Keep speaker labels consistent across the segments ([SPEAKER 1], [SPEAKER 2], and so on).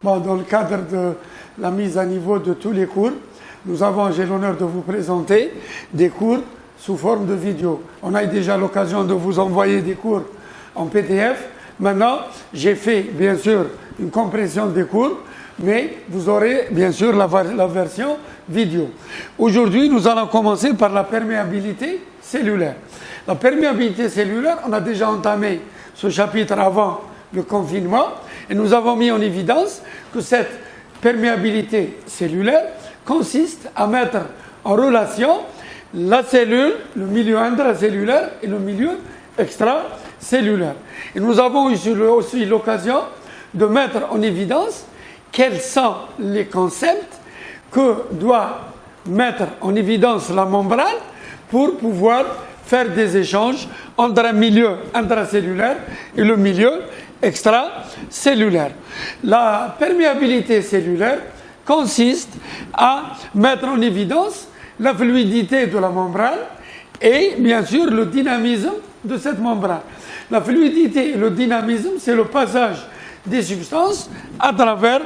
[SPEAKER 1] Bon, dans le cadre de la mise à niveau de tous les cours, j'ai l'honneur de vous présenter des cours sous forme de vidéo. On a eu déjà l'occasion de vous envoyer des cours en PDF. Maintenant, j'ai fait, bien sûr, une compression des cours, mais vous aurez, bien sûr, la version vidéo. Aujourd'hui, nous allons commencer par la perméabilité cellulaire. La perméabilité cellulaire, on a déjà entamé ce chapitre avant le confinement, et nous avons mis en évidence que cette perméabilité cellulaire consiste à mettre en relation la cellule, le milieu intracellulaire et le milieu extracellulaire. Et nous avons eu aussi l'occasion de mettre en évidence quels sont les concepts que doit mettre en évidence la membrane pour pouvoir faire des échanges entre un milieu intracellulaire et le milieu extracellulaire. La perméabilité cellulaire consiste à mettre en évidence la fluidité de la membrane et bien sûr le dynamisme de cette membrane. La fluidité et le dynamisme, c'est le passage des substances à travers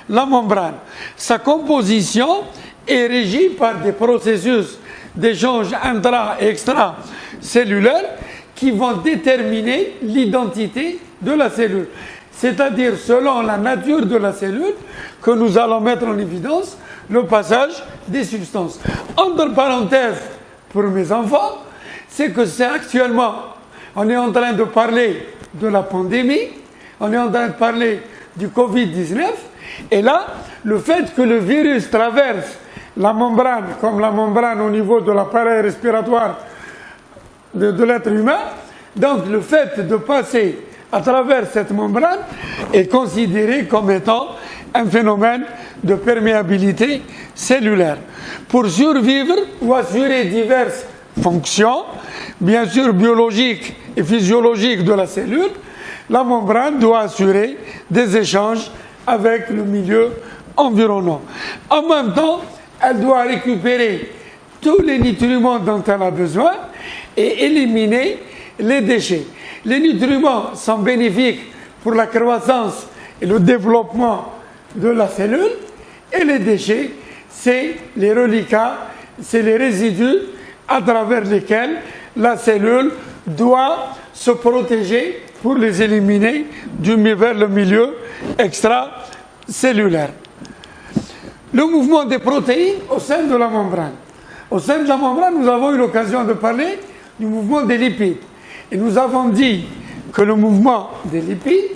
[SPEAKER 1] la membrane. Sa composition est régie par des processus d'échange intra- et extracellulaire qui vont déterminer l'identité de la cellule. C'est-à-dire, selon la nature de la cellule, que nous allons mettre en évidence le passage des substances. Entre parenthèses, pour mes enfants, c'est que c'est actuellement, on est en train de parler de la pandémie, on est en train de parler du Covid-19, et là, le fait que le virus traverse la membrane, comme la membrane au niveau de l'appareil respiratoire de l'être humain, donc le fait de passer à travers cette membrane est considéré comme étant un phénomène de perméabilité cellulaire. Pour survivre ou assurer diverses fonctions, bien sûr biologiques et physiologiques de la cellule, la membrane doit assurer des échanges avec le milieu environnant. En même temps, elle doit récupérer tous les nutriments dont elle a besoin et éliminer les déchets. Les nutriments sont bénéfiques pour la croissance et le développement de la cellule, et les déchets, c'est les reliquats, c'est les résidus à travers lesquels la cellule doit se protéger pour les éliminer vers le milieu extracellulaire. Le mouvement des protéines au sein de la membrane. Au sein de la membrane, nous avons eu l'occasion de parler du mouvement des lipides. Et nous avons dit que le mouvement des lipides,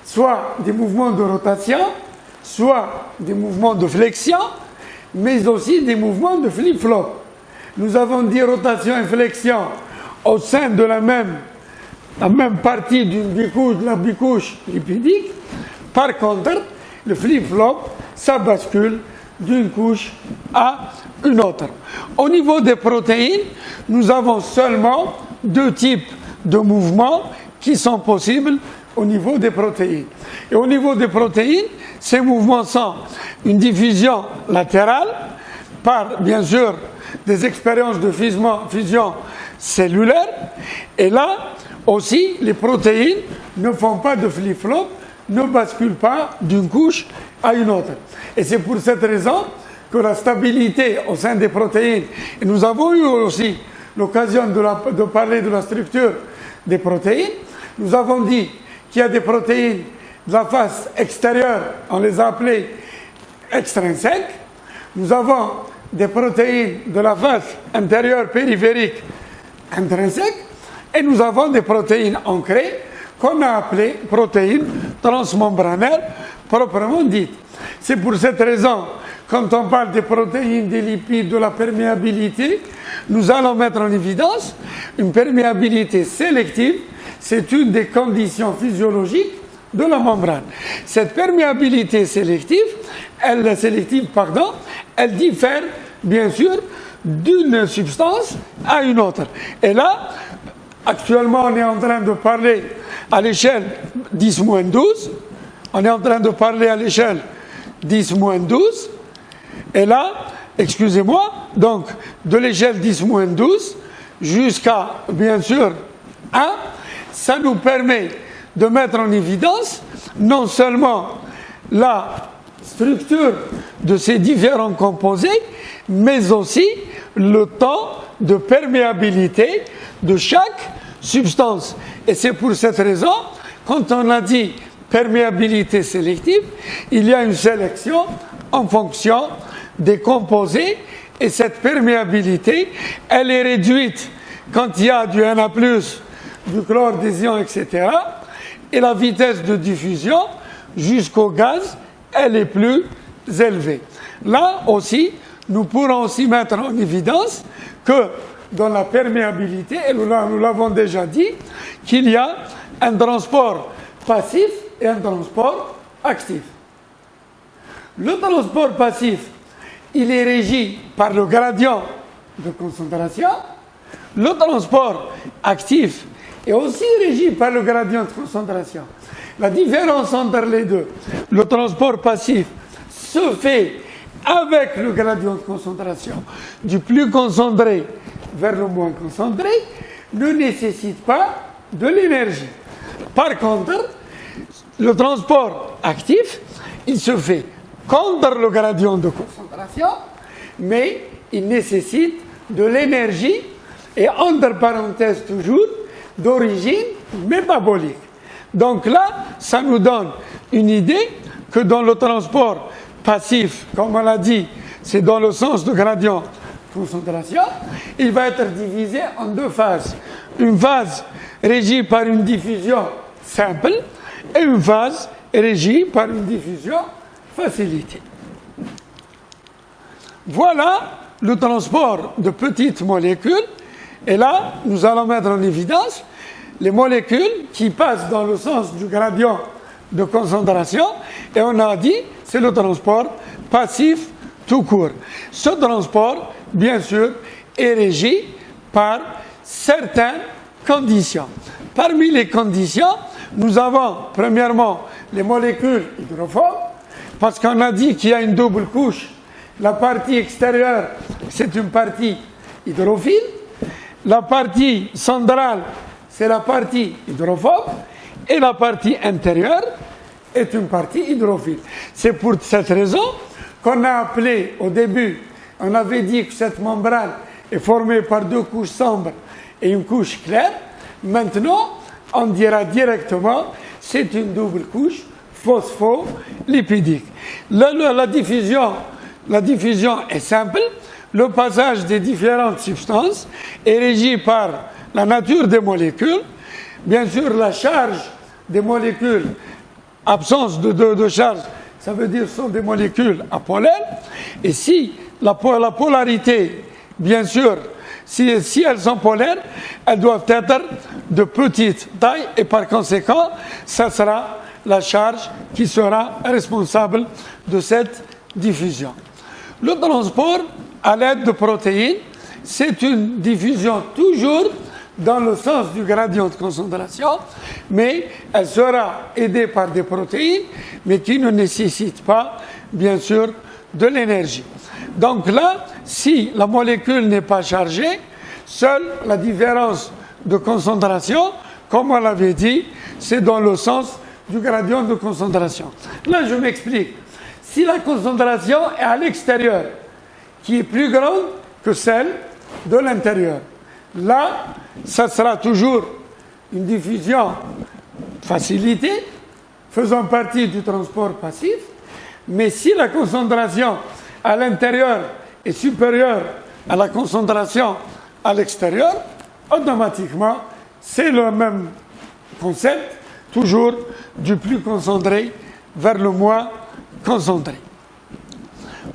[SPEAKER 1] soit des mouvements de rotation, soit des mouvements de flexion, mais aussi des mouvements de flip-flop. Nous avons dit rotation et flexion au sein de la même partie de la bicouche lipidique. Par contre, le flip-flop, ça bascule d'une couche à une autre. Au niveau des protéines, nous avons seulement deux types de mouvements qui sont possibles au niveau des protéines. Et au niveau des protéines, ces mouvements sont une diffusion latérale par, bien sûr, des expériences de fusion cellulaire. Et là, aussi, les protéines ne font pas de flip-flop, ne basculent pas d'une couche à une autre. Et c'est pour cette raison que la stabilité au sein des protéines, et nous avons eu aussi l'occasion de parler de la structure des protéines, nous avons dit qu'il y a des protéines de la face extérieure, on les a appelées extrinsèques. Nous avons des protéines de la face intérieure périphérique intrinsèques, et nous avons des protéines ancrées qu'on a appelées protéines transmembranaires proprement dites. C'est pour cette raison, quand on parle des protéines, des lipides, de la perméabilité, nous allons mettre en évidence une perméabilité sélective. C'est une des conditions physiologiques de la membrane. Cette perméabilité sélective, elle diffère bien sûr d'une substance à une autre. Et là, actuellement, on est en train de parler à l'échelle 10-12. On est en train de parler à l'échelle 10-12. Et là, excusez-moi, donc de l'échelle 10-12 jusqu'à, bien sûr, 1, ça nous permet de mettre en évidence non seulement la structure de ces différents composés, mais aussi le temps de perméabilité de chaque substance. Et c'est pour cette raison, quand on a dit perméabilité sélective, il y a une sélection en fonction des composés, et cette perméabilité, elle est réduite quand il y a du Na+, du chlore, des ions, etc. Et la vitesse de diffusion jusqu'au gaz, elle est plus élevée. Là aussi, nous pourrons aussi mettre en évidence que dans la perméabilité, et nous l'avons déjà dit, qu'il y a un transport passif et un transport actif. Le transport passif, il est régi par le gradient de concentration. Le transport actif est aussi régi par le gradient de concentration. La différence entre les deux, le transport passif se fait avec le gradient de concentration du plus concentré vers le moins concentré, ne nécessite pas de l'énergie. Par contre, le transport actif, il se fait contre le gradient de concentration, mais il nécessite de l'énergie et entre parenthèses toujours d'origine métabolique. Donc là, ça nous donne une idée que dans le transport passif, comme on l'a dit, c'est dans le sens de gradient de concentration, il va être divisé en deux phases. Une phase régie par une diffusion simple et une phase régie par une diffusion facilitée. Voilà le transport de petites molécules. Et là, nous allons mettre en évidence les molécules qui passent dans le sens du gradient de concentration. Et on a dit, c'est le transport passif tout court. Ce transport, bien sûr, est régi par certaines conditions. Parmi les conditions, nous avons premièrement les molécules hydrophobes, parce qu'on a dit qu'il y a une double couche. La partie extérieure, c'est une partie hydrophile. La partie centrale, c'est la partie hydrophobe. Et la partie intérieure est une partie hydrophile. C'est pour cette raison qu'on a appelé au début, on avait dit que cette membrane est formée par deux couches sombres et une couche claire. Maintenant, on dira directement c'est une double couche phospholipidique. La diffusion est simple. Le passage des différentes substances est régi par la nature des molécules. Bien sûr, la charge des molécules, absence de charge, ça veut dire que ce sont des molécules apolaires. Et si la polarité, bien sûr, si elles sont polaires, elles doivent être de petite taille et par conséquent, ça sera la charge qui sera responsable de cette diffusion. Le transport à l'aide de protéines, c'est une diffusion toujours dans le sens du gradient de concentration, mais elle sera aidée par des protéines, mais qui ne nécessitent pas, bien sûr, de l'énergie. Donc là, si la molécule n'est pas chargée, seule la différence de concentration, comme on l'avait dit, c'est dans le sens du gradient de concentration. Là, je m'explique. Si la concentration est à l'extérieur, qui est plus grande que celle de l'intérieur, là, ça sera toujours une diffusion facilitée, faisant partie du transport passif. Mais si la concentration à l'intérieur est supérieure à la concentration à l'extérieur, automatiquement, c'est le même concept, toujours du plus concentré vers le moins concentré.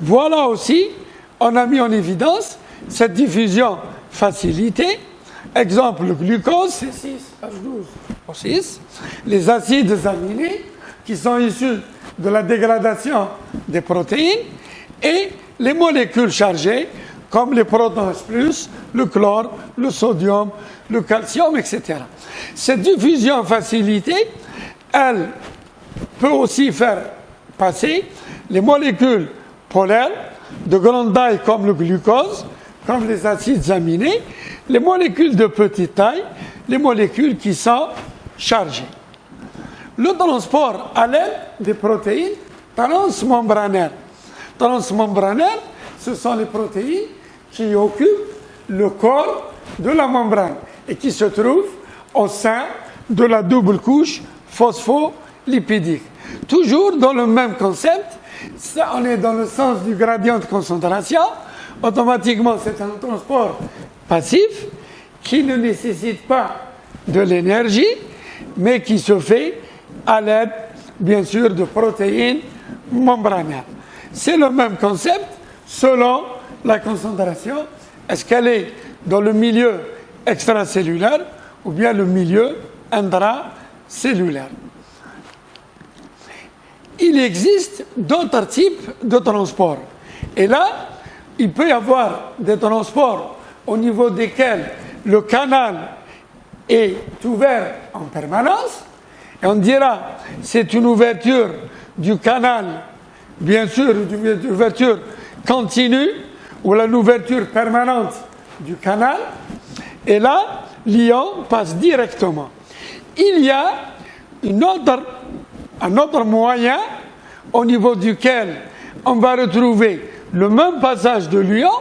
[SPEAKER 1] Voilà aussi, on a mis en évidence cette diffusion facilitée. Exemple, le glucose, c'est 6H12O6. Les acides aminés, qui sont issus de la dégradation des protéines, et les molécules chargées, comme les protons H+, le chlore, le sodium, le calcium, etc. Cette diffusion facilitée, elle peut aussi faire passer les molécules polaires de grande taille comme le glucose, comme les acides aminés, les molécules de petite taille, les molécules qui sont chargées. Le transport à l'aide des protéines, transmembranaire. Transmembranaire, ce sont les protéines qui occupent le corps de la membrane et qui se trouvent au sein de la double couche phospholipidique. Toujours dans le même concept, ça, on est dans le sens du gradient de concentration. Automatiquement, c'est un transport passif qui ne nécessite pas de l'énergie, mais qui se fait à l'aide, bien sûr, de protéines membranaires. C'est le même concept selon la concentration. Est-ce qu'elle est dans le milieu extracellulaire ou bien le milieu intracellulaire? Il existe d'autres types de transports. Et là, il peut y avoir des transports au niveau desquels le canal est ouvert en permanence. Et on dira c'est une ouverture du canal, bien sûr, une ouverture continue, ou l'ouverture permanente du canal. Et là, l'ion passe directement. Il y a un autre moyen au niveau duquel on va retrouver le même passage de l'ion,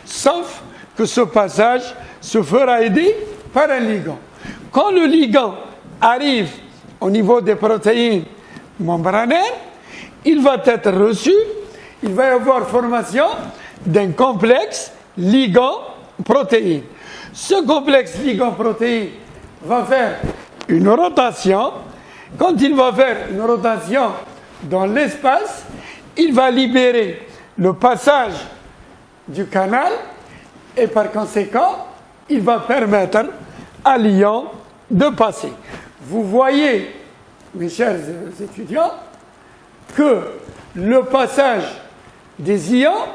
[SPEAKER 1] sauf que ce passage se fera aider par un ligand. Quand le ligand arrive au niveau des protéines membranaires, il va être reçu, il va y avoir formation d'un complexe ligand-protéine. Ce complexe ligand-protéine va faire une rotation. Quand il va faire une rotation dans l'espace, il va libérer le passage du canal et par conséquent, il va permettre à l'ion de passer. Vous voyez, mes chers étudiants, que le passage des ions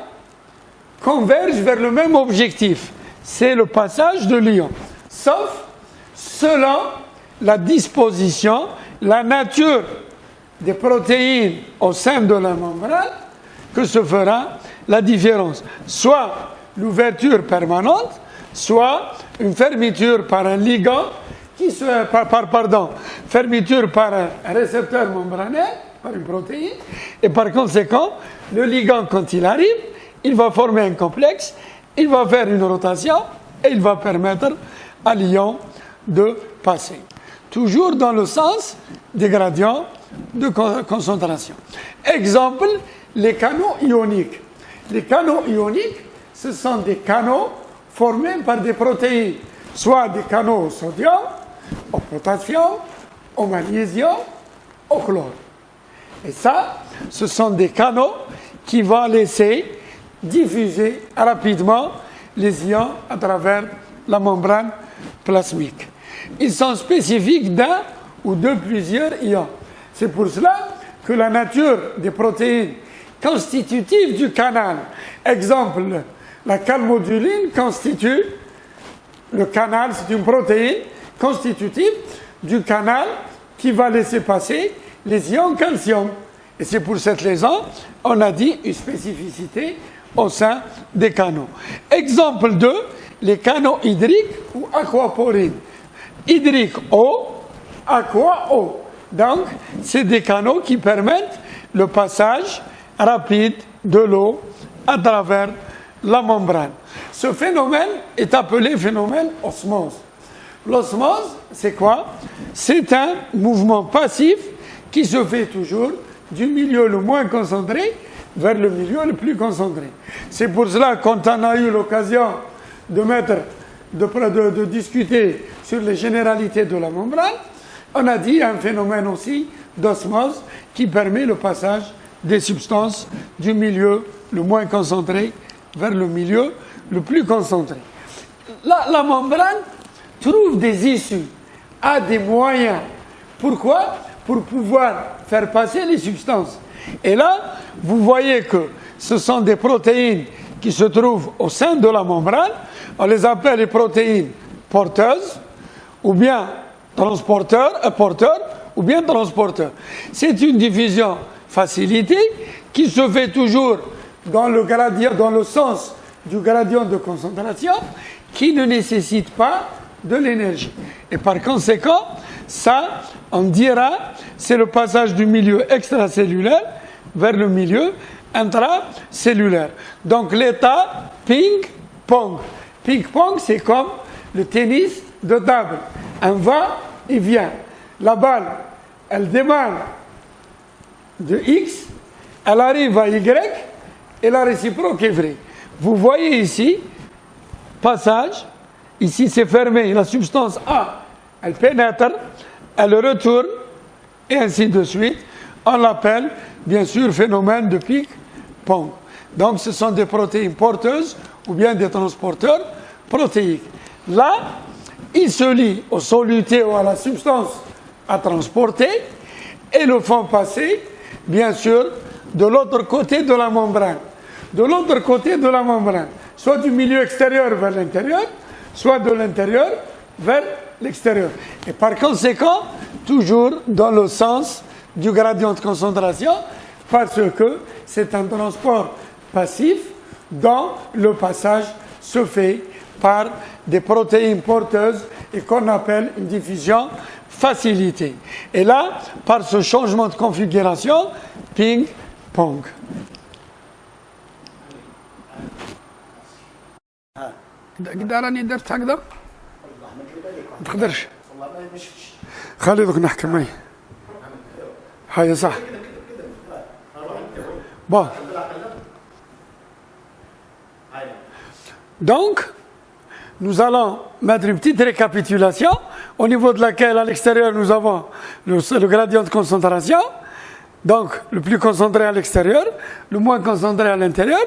[SPEAKER 1] converge vers le même objectif. C'est le passage de l'ion, sauf selon la disposition, la nature des protéines au sein de la membrane, que se fera la différence. Soit l'ouverture permanente, soit une fermeture par un ligand, fermeture par un récepteur membranaire, par une protéine, et par conséquent, le ligand, quand il arrive, il va former un complexe, il va faire une rotation, et il va permettre à l'ion de passer. Toujours dans le sens des gradients de concentration. Exemple, les canaux ioniques. Les canaux ioniques, ce sont des canaux formés par des protéines, soit des canaux au sodium, au potassium, au magnésium, au chlore. Et ça, ce sont des canaux qui vont laisser diffuser rapidement les ions à travers la membrane plasmique. Ils sont spécifiques d'un ou de plusieurs ions. C'est pour cela que la nature des protéines constitutives du canal, exemple, la calmoduline constitue, le canal, c'est une protéine constitutive du canal qui va laisser passer les ions calcium. Et c'est pour cette raison, on a dit une spécificité au sein des canaux. Exemple 2, les canaux hydriques ou aquaporines. Hydrique eau, aqua eau. Donc, c'est des canaux qui permettent le passage rapide de l'eau à travers la membrane. Ce phénomène est appelé phénomène osmose. L'osmose, c'est quoi? C'est un mouvement passif qui se fait toujours du milieu le moins concentré vers le milieu le plus concentré. C'est pour cela, quand on a eu l'occasion de discuter sur les généralités de la membrane, on a dit un phénomène aussi d'osmose qui permet le passage des substances du milieu le moins concentré vers le milieu le plus concentré. La membrane trouve des issues, a des moyens. Pourquoi? Pour pouvoir faire passer les substances. Et là, vous voyez que ce sont des protéines qui se trouvent au sein de la membrane. On les appelle les protéines porteuses, ou bien porteurs, ou bien transporteurs. C'est une diffusion facilitée qui se fait toujours dans le sens du gradient de concentration, qui ne nécessite pas de l'énergie. Et par conséquent, ça, on dira, c'est le passage du milieu extracellulaire vers le milieu intracellulaire. Donc l'état ping-pong. Ping-pong, c'est comme le tennis de table. Un va et vient. La balle, elle démarre de X, elle arrive à Y, et la réciproque est vraie. Vous voyez ici, passage, ici c'est fermé, la substance A, elle pénètre, elle retourne, et ainsi de suite. On l'appelle, bien sûr, phénomène de ping-pong. Donc ce sont des protéines porteuses ou bien des transporteurs protéiques. Là, ils se lient aux solutés ou à la substance à transporter et le font passer, bien sûr, de l'autre côté de la membrane. De l'autre côté de la membrane, soit du milieu extérieur vers l'intérieur, soit de l'intérieur vers l'extérieur. Et par conséquent, toujours dans le sens du gradient de concentration, parce que c'est un transport passif dont le passage se fait par des protéines porteuses et qu'on appelle une diffusion facilitée. Et là, par ce changement de configuration, ping-pong. قدراني درت هكذا ما تقدرش خلي دوك نحكي معي هاي صح bon donc nous allons mettre une petite récapitulation au niveau de laquelle à l'extérieur nous avons le gradient de concentration. Donc, le plus concentré à l'extérieur, le moins concentré à l'intérieur.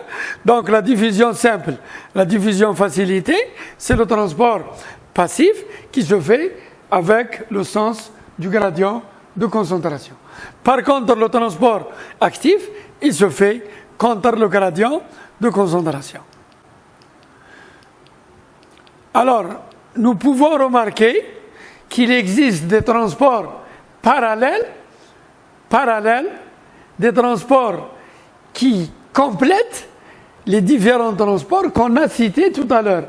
[SPEAKER 1] Donc, la diffusion simple, la diffusion facilitée, c'est le transport passif qui se fait avec le sens du gradient de concentration. Par contre, le transport actif, il se fait contre le gradient de concentration. Alors, nous pouvons remarquer qu'il existe des transports parallèles, des transports qui complètent les différents transports qu'on a cités tout à l'heure.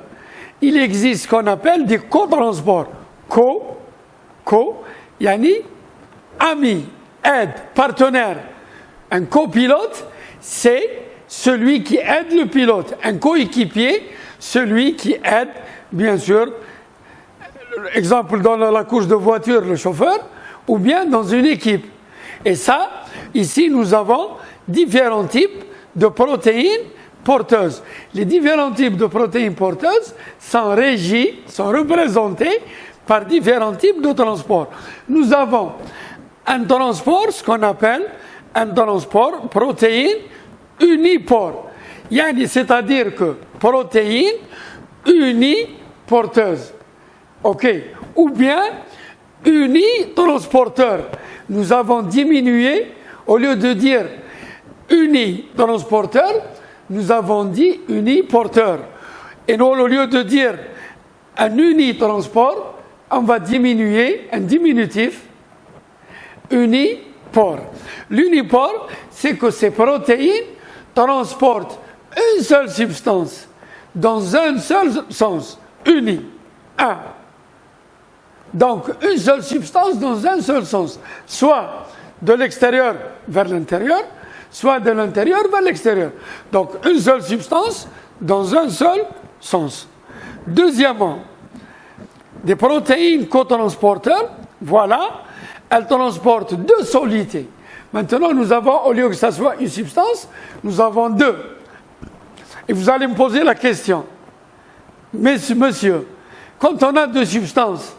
[SPEAKER 1] Il existe ce qu'on appelle des co-transports. Yani ami, aide, partenaire. Un copilote, c'est celui qui aide le pilote. Un coéquipier, celui qui aide, bien sûr, exemple dans la couche de voiture, le chauffeur, ou bien dans une équipe. Et ça, ici, nous avons différents types de protéines porteuses. Les différents types de protéines porteuses sont régis, sont représentés par différents types de transports. Nous avons un transport, ce qu'on appelle un transport protéine unipore. C'est-à-dire que protéine uniporteuse. OK. Ou bien unitransporteur. Nous avons diminué, au lieu de dire unitransporteur, nous avons dit uniporteur. Et non, au lieu de dire un unitransport, on va diminuer un diminutif unipore. L'unipore, c'est que ces protéines transportent une seule substance dans un seul sens, uni, un. Donc, une seule substance dans un seul sens, soit de l'extérieur vers l'intérieur, soit de l'intérieur vers l'extérieur. Donc, une seule substance dans un seul sens. Deuxièmement, des protéines cotransporteurs, voilà, elles transportent deux solidités. Maintenant, nous avons, au lieu que ça soit une substance, nous avons deux. Et vous allez me poser la question, monsieur, quand on a deux substances,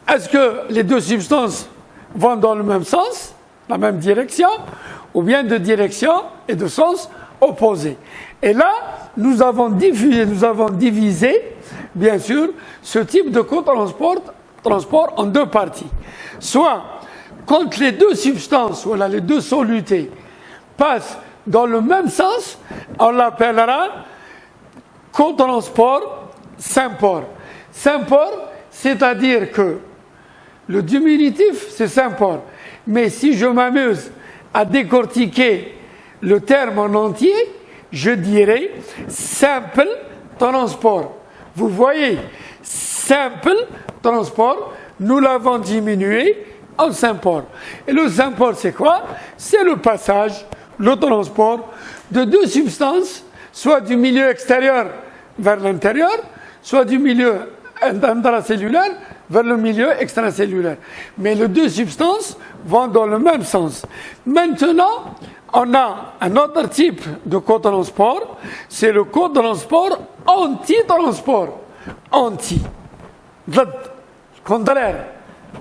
[SPEAKER 1] est-ce que les deux substances vont dans le même sens, la même direction, ou bien de direction et de sens opposés? Et là, nous avons divisé, bien sûr, ce type de transport en deux parties. Soit, quand les deux substances, voilà, les deux solutés, passent dans le même sens, on l'appellera cotransport sympore. Sympore, c'est-à-dire que le diminutif, c'est sympore. Mais si je m'amuse à décortiquer le terme en entier, je dirais simple transport. Vous voyez, simple transport, nous l'avons diminué en sympore. Et le sympore, c'est quoi? C'est le passage le transport de deux substances, soit du milieu extérieur vers l'intérieur, soit du milieu intracellulaire vers le milieu extracellulaire. Mais les deux substances vont dans le même sens. Maintenant, on a un autre type de cotransport, c'est le cotransport anti-transport. Anti. Contraire.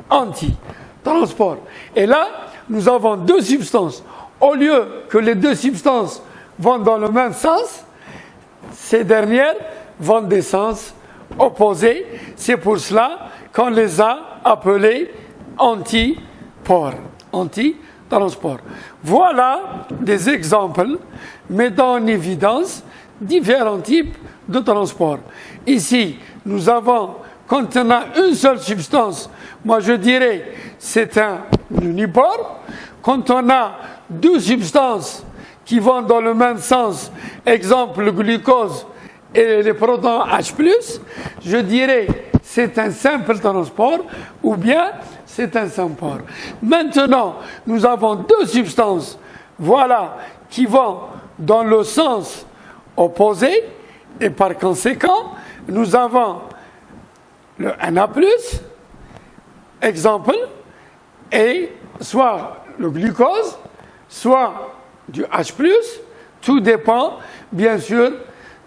[SPEAKER 1] Anti-transport. Et là, nous avons deux substances. Au lieu que les deux substances vont dans le même sens, ces dernières vont des sens opposés. C'est pour cela qu'on les a appelées antipores. Anti-transport. Voilà des exemples mettant en évidence différents types de transport. Ici, nous avons, quand on a une seule substance, moi je dirais c'est un unipore. Quand on a deux substances qui vont dans le même sens, exemple le glucose et les protons H+, je dirais c'est un simple transport ou bien c'est un sympore. Maintenant, nous avons deux substances, voilà, qui vont dans le sens opposé et par conséquent, nous avons le Na+, exemple, et soit le glucose, soit du H+, tout dépend bien sûr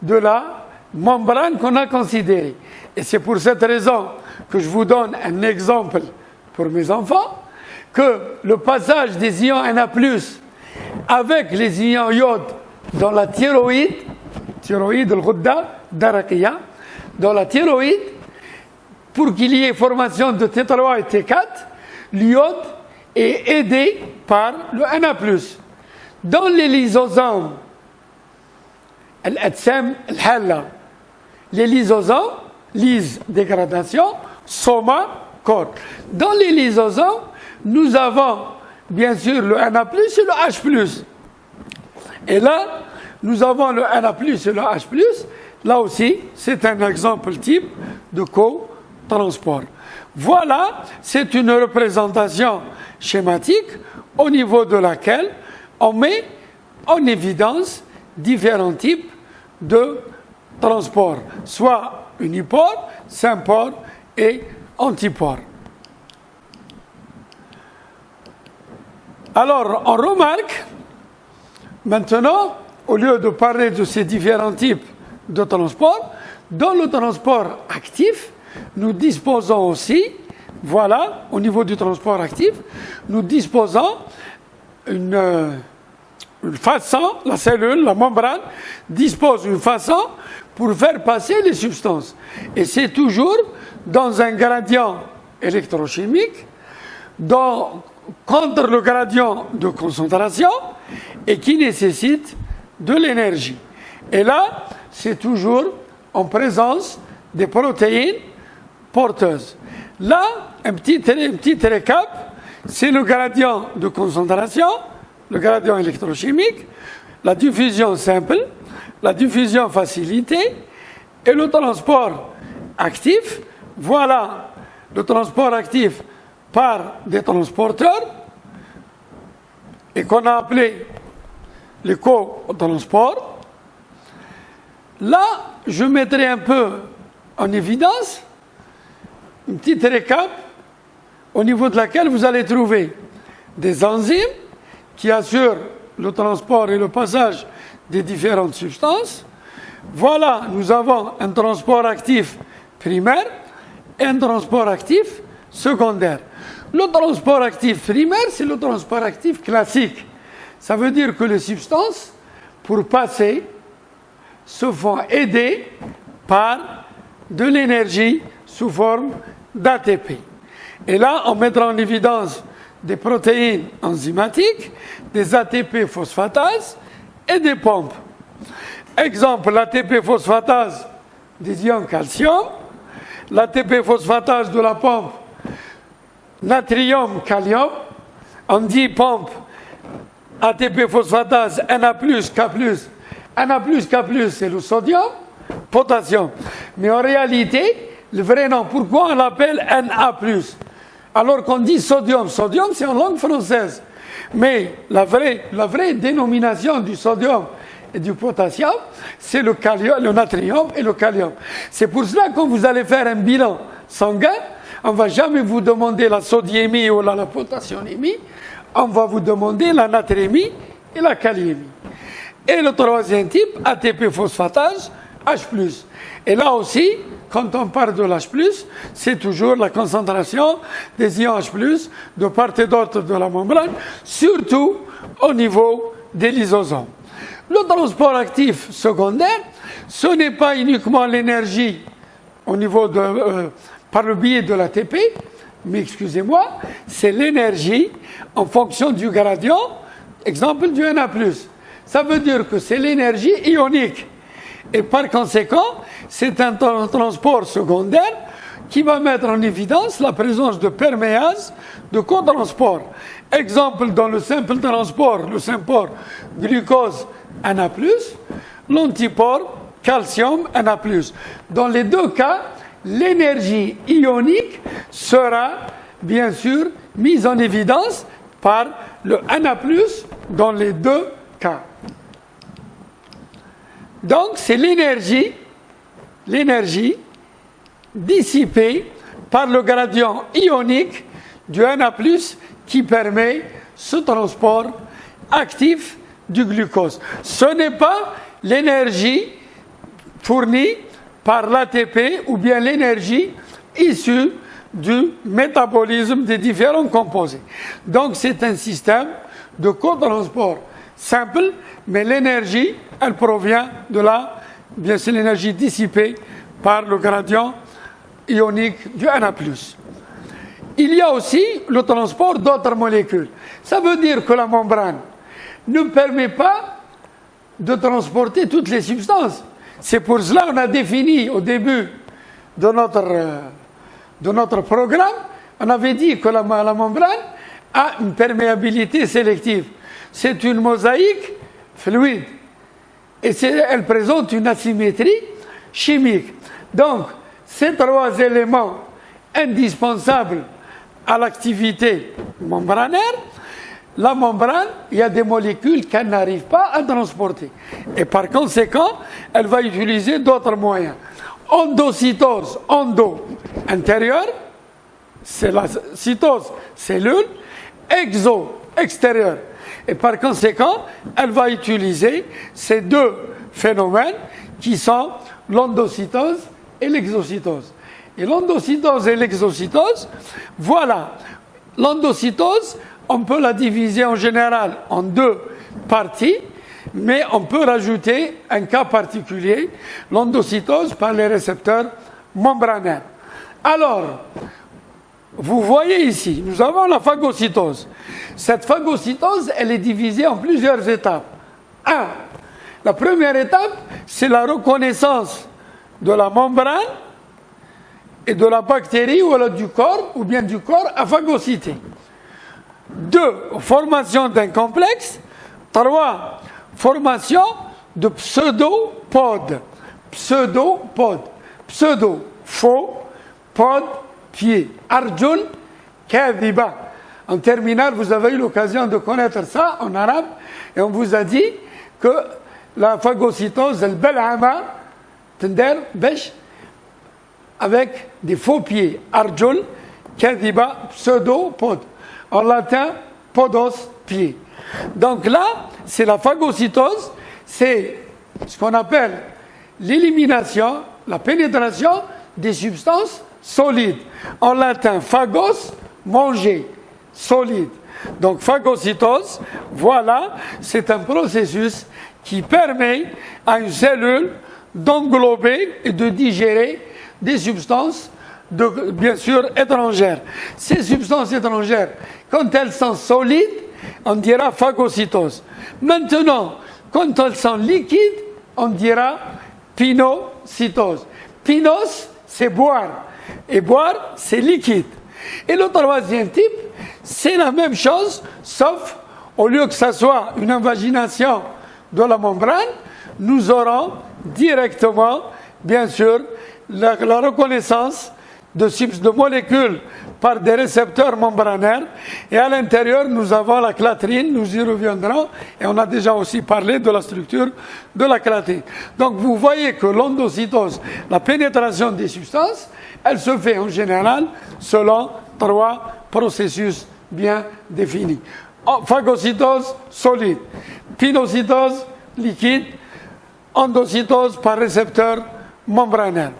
[SPEAKER 1] de la membrane qu'on a considérée. Et c'est pour cette raison que je vous donne un exemple pour mes enfants, que le passage des ions Na+, avec les ions iode dans la thyroïde, al-ghudda daraqiya, dans la thyroïde, pour qu'il y ait formation de T3 et T4, l'iode est aidé par le Na+. Dans les lysosomes, les lysosomes, lys, dégradation, soma, corps. Dans les lysosomes, nous avons bien sûr le Na+, et le H+. Et là, nous avons le Na+, et le H+. Là aussi, c'est un exemple type de cotransport. Voilà, c'est une représentation schématique au niveau de laquelle on met en évidence différents types de transport, soit unipore, sympore et antipore. Alors, on remarque, maintenant, au lieu de parler de ces différents types de transport, dans le transport actif, nous disposons aussi, voilà, au niveau du transport actif, nous disposons une façon, la cellule, la membrane, dispose d'une façon pour faire passer les substances. Et c'est toujours dans un gradient électrochimique, contre le gradient de concentration, et qui nécessite de l'énergie. Et là, c'est toujours en présence des protéines porteuses. Là, un petit récap, c'est le gradient de concentration, le gradient électrochimique, la diffusion simple, la diffusion facilitée et le transport actif. Voilà le transport actif par des transporteurs et qu'on a appelé les cotransports. Là, je mettrai un peu en évidence une petite récap au niveau de laquelle vous allez trouver des enzymes qui assurent le transport et le passage des différentes substances. Voilà, nous avons un transport actif primaire et un transport actif secondaire. Le transport actif primaire, c'est le transport actif classique. Ça veut dire que les substances, pour passer, se font aider par de l'énergie sous forme d'ATP. Et là, on mettra en évidence des protéines enzymatiques, des ATP phosphatases et des pompes. Exemple, l'ATP phosphatase des ions calcium, l'ATP phosphatase de la pompe natrium-kalium, on dit pompe ATP phosphatase Na+, K+, Na+, K+, c'est le sodium, potassium. Mais en réalité, le vrai nom, pourquoi on l'appelle Na+? Alors qu'on dit sodium, sodium c'est en langue française. Mais la vraie dénomination du sodium et du potassium, c'est le natrium et le kalium. C'est pour cela que quand vous allez faire un bilan sanguin, on ne va jamais vous demander la sodiémie ou la potassiémie, on va vous demander la natrémie et la kaliémie. Et le troisième type, ATP phosphatase, H+. Et là aussi, quand on parle de l'H+, c'est toujours la concentration des ions H+, de part et d'autre de la membrane, surtout au niveau des lysosomes. Le transport actif secondaire, ce n'est pas uniquement l'énergie au niveau par le biais de l'ATP, mais excusez-moi, c'est l'énergie en fonction du gradient, exemple du Na+. Ça veut dire que c'est l'énergie ionique. Et par conséquent, c'est un transport secondaire qui va mettre en évidence la présence de perméase de cotransport. Exemple, dans le simple transport, le sympore glucose Na+, l'antipore calcium Na+. Dans les deux cas, l'énergie ionique sera bien sûr mise en évidence par le Na+, dans les deux cas. Donc, c'est l'énergie dissipée par le gradient ionique du Na+, qui permet ce transport actif du glucose. Ce n'est pas l'énergie fournie par l'ATP ou bien l'énergie issue du métabolisme des différents composés. Donc, c'est un système de cotransport simple, mais l'énergie, elle provient de bien sûr, l'énergie dissipée par le gradient ionique du Na+. Il y a aussi le transport d'autres molécules. Ça veut dire que la membrane ne permet pas de transporter toutes les substances. C'est pour cela qu'on a défini au début de notre programme, on avait dit que la membrane a une perméabilité sélective. C'est une mosaïque fluide. Et elle présente une asymétrie chimique. Donc, ces trois éléments indispensables à l'activité membranaire, la membrane, il y a des molécules qu'elle n'arrive pas à transporter. Et par conséquent, elle va utiliser d'autres moyens. Endocytose, endo, intérieur, c'est la cytose, cellule, exo, extérieur. Et par conséquent, elle va utiliser ces deux phénomènes qui sont l'endocytose et l'exocytose. Et l'endocytose et l'exocytose, voilà, l'endocytose, on peut la diviser en général en deux parties, mais on peut rajouter un cas particulier, l'endocytose par les récepteurs membranaires. Alors, vous voyez ici, nous avons la phagocytose. Cette phagocytose, elle est divisée en plusieurs étapes. La première étape, c'est la reconnaissance de la membrane et de la bactérie ou du corps, ou bien du corps à phagocyter. 2, formation d'un complexe. 3, formation de pseudopodes. Pseudo, faux, pod, pied. Arjul, kadhiba. En terminale, vous avez eu l'occasion de connaître ça en arabe, et on vous a dit que la phagocytose, le bel'ama, tender, besh, avec des faux pieds. Arjul, kadhiba, pseudopode. En latin, podos, pied. Donc là, c'est la phagocytose, c'est ce qu'on appelle l'élimination, la pénétration des substances solides. En latin, phagos, manger, solide. Donc phagocytose, voilà, c'est un processus qui permet à une cellule d'englober et de digérer des substances bien sûr étrangères. Ces substances étrangères, quand elles sont solides, on dira phagocytose. Maintenant, quand elles sont liquides, on dira pinocytose. Pinos, c'est boire. Et boire, c'est liquide. Et le troisième type, c'est la même chose, sauf au lieu que ça soit une invagination de la membrane, nous aurons directement, bien sûr, la reconnaissance de molécules par des récepteurs membranaires. Et à l'intérieur, nous avons la clatrine, nous y reviendrons. Et on a déjà aussi parlé de la structure de la clatrine. Donc vous voyez que l'endocytose, la pénétration des substances, elle se fait en général selon 3 processus bien définis. Phagocytose solide, pinocytose liquide, endocytose par récepteur membranaire.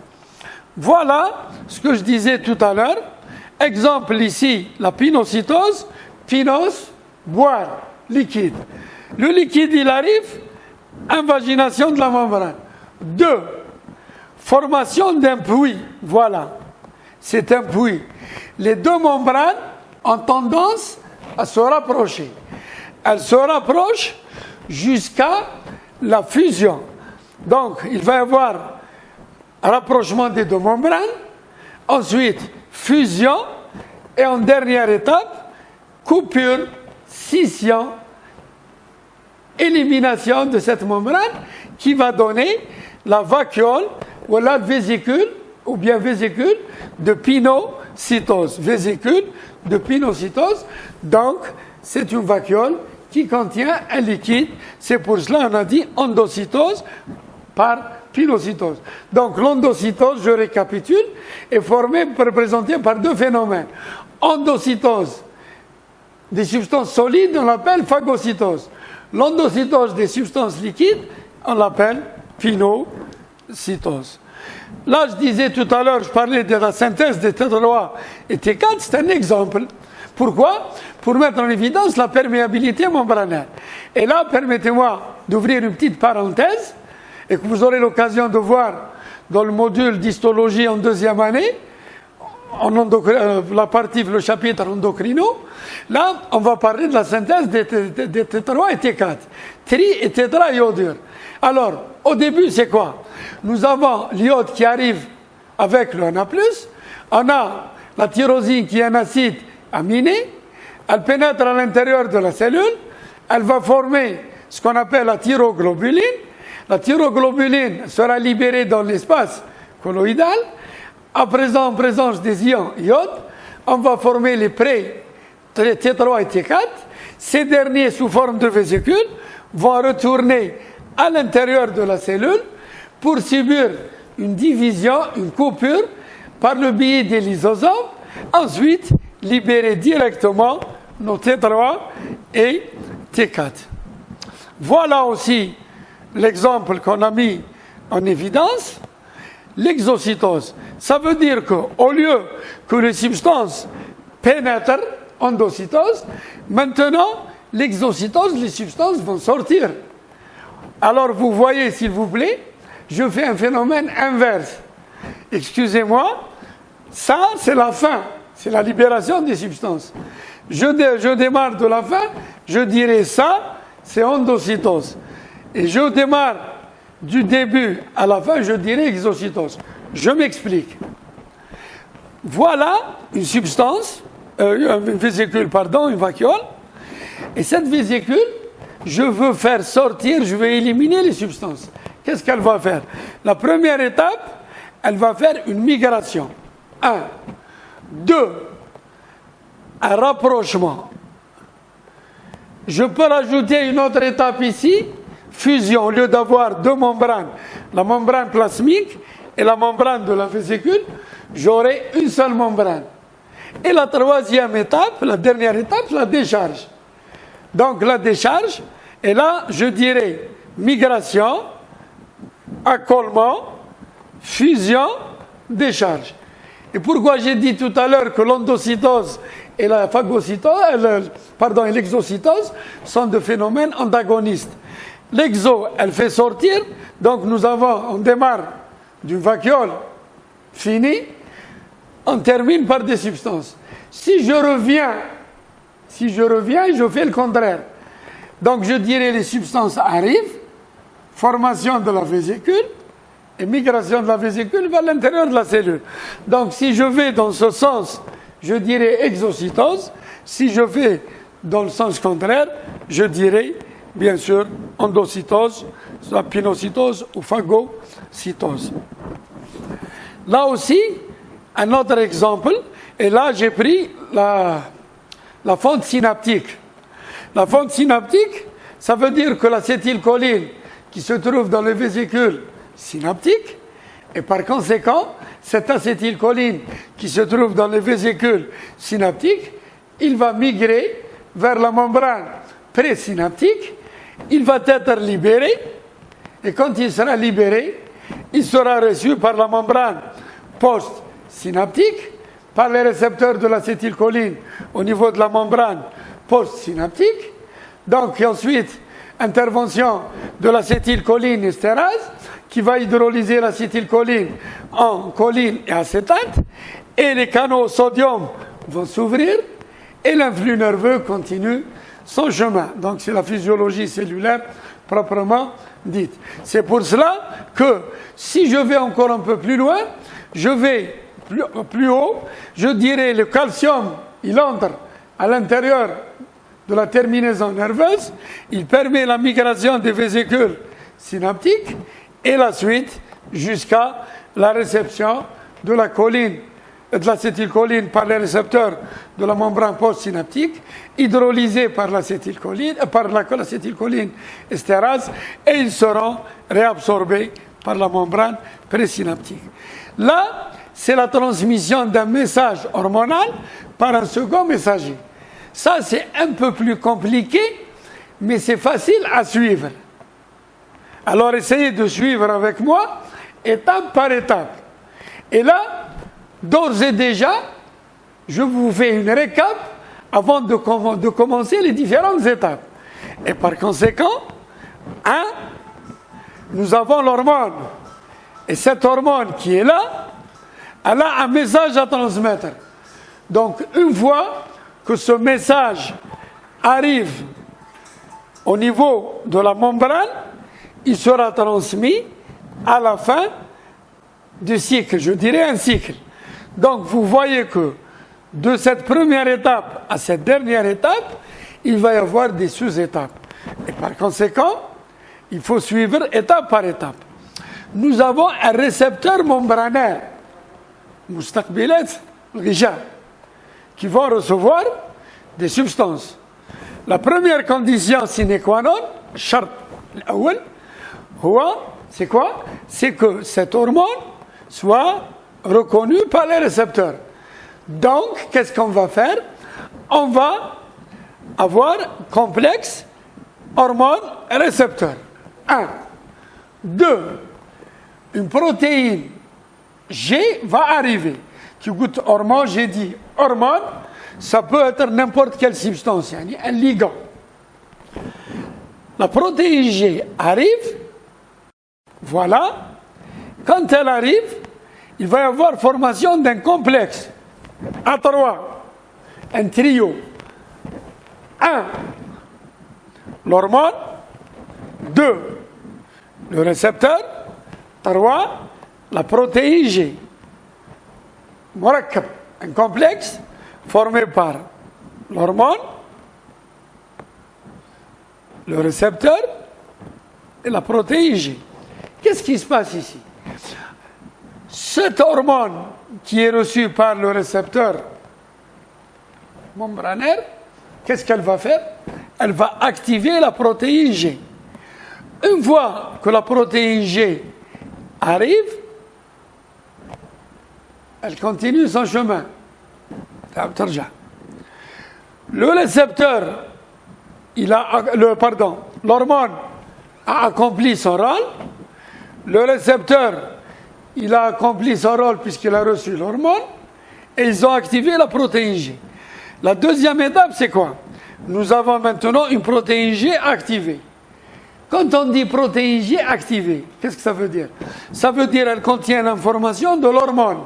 [SPEAKER 1] Voilà ce que je disais tout à l'heure. Exemple ici, la pinocytose, pinos, boire, liquide. Le liquide, il arrive, invagination de la membrane. 2, formation d'un puits. Voilà, c'est un puits. Les deux membranes ont tendance à se rapprocher. Elles se rapprochent jusqu'à la fusion. Donc, il va y avoir rapprochement des deux membranes, ensuite fusion, et en dernière étape, coupure, scission, élimination de cette membrane qui va donner la vacuole ou la vésicule, ou bien vésicule de pinocytose. Vésicule de pinocytose, donc c'est une vacuole qui contient un liquide. C'est pour cela qu'on a dit endocytose par pinocytose. Donc l'endocytose, je récapitule, est représentée par 2 phénomènes. Endocytose des substances solides, on l'appelle phagocytose. L'endocytose des substances liquides, on l'appelle pinocytose. Là, je disais tout à l'heure, je parlais de la synthèse des T3 et T4, c'est un exemple. Pourquoi? Pour mettre en évidence la perméabilité membranaire. Et là, permettez-moi d'ouvrir une petite parenthèse, et que vous aurez l'occasion de voir dans le module d'histologie en 2e année, la partie, le chapitre endocrino. Là, on va parler de la synthèse des T3 et T4, tri et tétraiodure. Alors, au début, c'est quoi? Nous avons l'iode qui arrive avec le Na+, on a la tyrosine qui est un acide aminé, elle pénètre à l'intérieur de la cellule, elle va former ce qu'on appelle la thyroglobuline. La thyroglobuline sera libérée dans l'espace colloïdal. En présence des ions iode, on va former les T3 et T4. Ces derniers, sous forme de vésicules, vont retourner à l'intérieur de la cellule pour subir une division, une coupure, par le biais des lysosomes. Ensuite, libérer directement nos T3 et T4. Voilà aussi l'exemple qu'on a mis en évidence, l'exocytose. Ça veut dire qu'au lieu que les substances pénètrent, endocytose, maintenant, l'exocytose, les substances vont sortir. Alors, vous voyez, s'il vous plaît, je fais un phénomène inverse. Excusez-moi, ça, c'est la fin, c'est la libération des substances. Je démarre de la fin, je dirais ça, c'est endocytose. Et je démarre du début à la fin, je dirais exocytose. Je m'explique. Voilà une substance, une vésicule, pardon, une vacuole. Et cette vésicule, je veux faire sortir, je vais éliminer les substances. Qu'est-ce qu'elle va faire? La première étape, elle va faire une migration. 1. 2. Un rapprochement. Je peux rajouter une autre étape ici, fusion. Au lieu d'avoir 2 membranes, la membrane plasmique et la membrane de la vésicule, j'aurai une seule membrane. Et la 3e étape, la dernière étape, la décharge. Donc la décharge, et là, je dirais migration, accolement, fusion, décharge. Et pourquoi j'ai dit tout à l'heure que l'endocytose et la phagocytose, et l'exocytose sont des phénomènes antagonistes. L'exo, elle fait sortir, donc on démarre d'une vacuole finie, on termine par des substances. Si je reviens, je fais le contraire. Donc je dirais les substances arrivent, formation de la vésicule, et migration de la vésicule vers l'intérieur de la cellule. Donc si je vais dans ce sens, je dirais exocytose. Si je vais dans le sens contraire, je dirais bien sûr endocytose, soit pinocytose ou phagocytose. Là aussi, un autre exemple, et là j'ai pris la fente synaptique. La fente synaptique, ça veut dire que l'acétylcholine qui se trouve dans les vésicules synaptiques, et par conséquent, cette acétylcholine qui se trouve dans les vésicules synaptiques, il va migrer vers la membrane présynaptique, il va être libéré, et quand il sera libéré, il sera reçu par la membrane postsynaptique, par les récepteurs de l'acétylcholine au niveau de la membrane postsynaptique. Donc, et ensuite, intervention de l'acétylcholine estérase qui va hydrolyser l'acétylcholine en choline et acétate, et les canaux sodium vont s'ouvrir et l'influx nerveux continue son chemin. Donc, c'est la physiologie cellulaire proprement dite. C'est pour cela que si je vais encore un peu plus loin, je vais plus haut, je dirais le calcium, il entre à l'intérieur de la terminaison nerveuse, il permet la migration des vésicules synaptiques et la suite jusqu'à la réception de la choline, de l'acétylcholine par les récepteurs de la membrane postsynaptique, hydrolysés par l'acétylcholine estérase, et ils seront réabsorbés par la membrane présynaptique. Là, c'est la transmission d'un message hormonal par un second messager. Ça, c'est un peu plus compliqué, mais c'est facile à suivre. Alors, essayez de suivre avec moi, étape par étape. Et là, d'ores et déjà, je vous fais une récap avant de commencer les différentes étapes. Et par conséquent, nous avons l'hormone. Et cette hormone qui est là, elle a un message à transmettre. Donc, une fois que ce message arrive au niveau de la membrane, il sera transmis à la fin du cycle, je dirais un cycle. Donc, vous voyez que de cette première étape à cette dernière étape, il va y avoir des sous-étapes. Et par conséquent, il faut suivre étape par étape. Nous avons un récepteur membranaire, mustaqbilat al-ghija, qui vont recevoir des substances. La première condition sine qua non, chart al-awwal, c'est quoi? C'est que cette hormone soit reconnue par les récepteurs. Donc, qu'est-ce qu'on va faire? On va avoir complexe hormone-récepteur. 1. 2. Une protéine G va arriver. Qui goûte hormone, j'ai dit hormone, ça peut être n'importe quelle substance, un ligand. La protéine G arrive, voilà. Quand elle arrive, il va y avoir formation d'un complexe A3, un trio. 1. L'hormone. 2. Le récepteur. 3. La protéine G. Murakkab, un complexe formé par l'hormone, le récepteur et la protéine G. Qu'est-ce qui se passe ici? Cette hormone qui est reçue par le récepteur membranaire, qu'est-ce qu'elle va faire? Elle va activer la protéine G. Une fois que la protéine G arrive, elle continue son chemin. Le récepteur, l'hormone a accompli son rôle. Le récepteur, il a accompli son rôle puisqu'il a reçu l'hormone. Et ils ont activé la protéine G. La deuxième étape, c'est quoi? Nous avons maintenant une protéine G activée. Quand on dit protéine G activée, qu'est-ce que ça veut dire? Ça veut dire qu'elle contient l'information de l'hormone.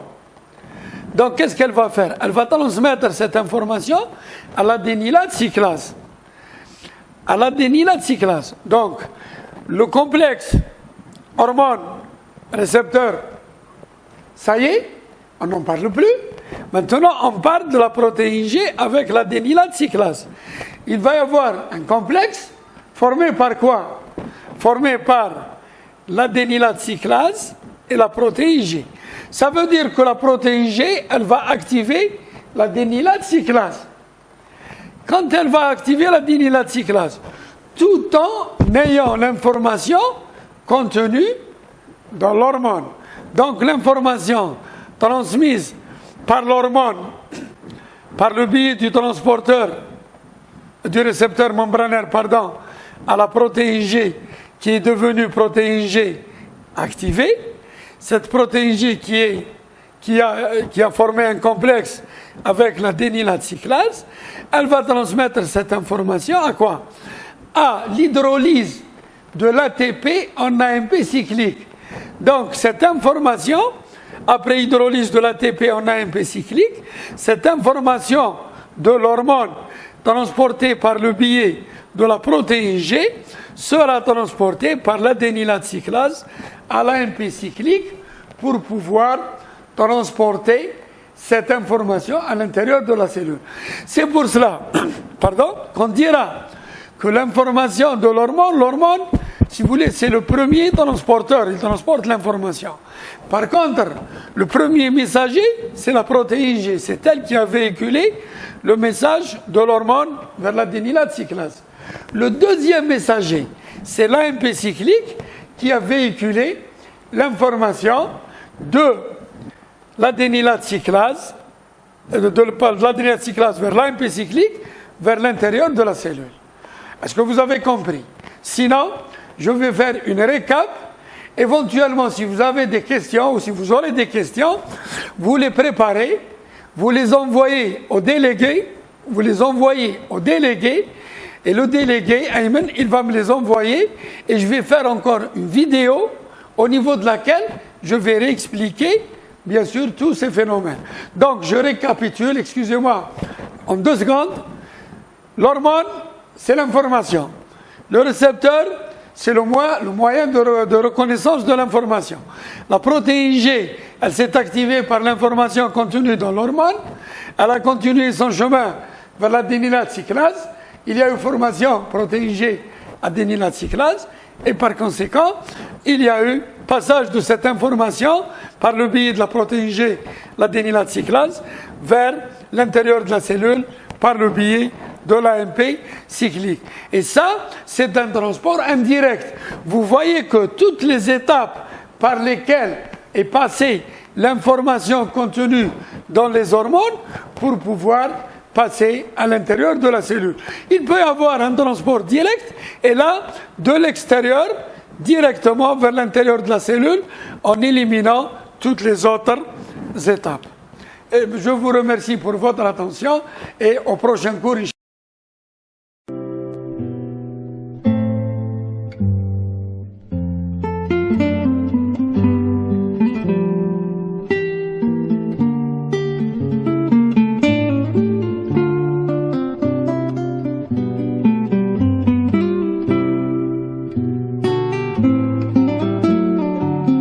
[SPEAKER 1] Donc, qu'est-ce qu'elle va faire? Elle va transmettre cette information à l'adénylate cyclase. À l'adénylate cyclase. Donc, le complexe hormone, récepteur, ça y est, on n'en parle plus. Maintenant, on parle de la protéine G avec l'adénylate cyclase. Il va y avoir un complexe formé par quoi? Formé par l'adénylate cyclase et la protéine G. Ça veut dire que la protéine G, elle va activer la dénylate cyclase. Quand elle va activer la dénylate cyclase, tout en ayant l'information contenue dans l'hormone. Donc l'information transmise par l'hormone, par le biais du transporteur, du récepteur membranaire, pardon, à la protéine G, qui est devenue protéine G activée. Cette protéine G qui a formé un complexe avec la dénylate cyclase, elle va transmettre cette information à quoi? À l'hydrolyse de l'ATP en AMP cyclique. Donc cette information, après hydrolyse de l'ATP en AMP cyclique, cette information de l'hormone transportée par le biais de la protéine G sera transportée par la dénylate cyclase à l'AMP cyclique pour pouvoir transporter cette information à l'intérieur de la cellule. C'est pour cela qu'on dira que l'information de l'hormone, si vous voulez, c'est le premier transporteur, il transporte l'information. Par contre, le premier messager, c'est la protéine G, c'est elle qui a véhiculé le message de l'hormone vers la dénylate cyclase. Le deuxième messager, c'est l'AMP cyclique qui a véhiculé l'information de la dénylate cyclase, de la dénylate cyclase vers l'AMP cyclique, vers l'intérieur de la cellule. Est-ce que vous avez compris? Sinon, je vais faire une récap. Éventuellement, si vous avez des questions ou si vous aurez des questions, vous les préparez, vous les envoyez au délégué, et le délégué, Ayman, il va me les envoyer et je vais faire encore une vidéo au niveau de laquelle je vais réexpliquer, bien sûr, tous ces phénomènes. Donc, je récapitule, excusez-moi, en 2 secondes. L'hormone, c'est l'information. Le récepteur, c'est le moyen de reconnaissance de l'information. La protéine G, elle s'est activée par l'information contenue dans l'hormone. Elle a continué son chemin vers la dénylate cyclase. Il y a eu formation protéine G à dénylate cyclase. Et par conséquent, il y a eu passage de cette information par le biais de la protéine G, la dénylate cyclase, vers l'intérieur de la cellule par le biais de l'AMP cyclique. Et ça, c'est un transport indirect. Vous voyez que toutes les étapes par lesquelles est passée l'information contenue dans les hormones pour pouvoir passer à l'intérieur de la cellule. Il peut y avoir un transport direct et là, de l'extérieur, directement vers l'intérieur de la cellule en éliminant toutes les autres étapes. Et je vous remercie pour votre attention et au prochain cours.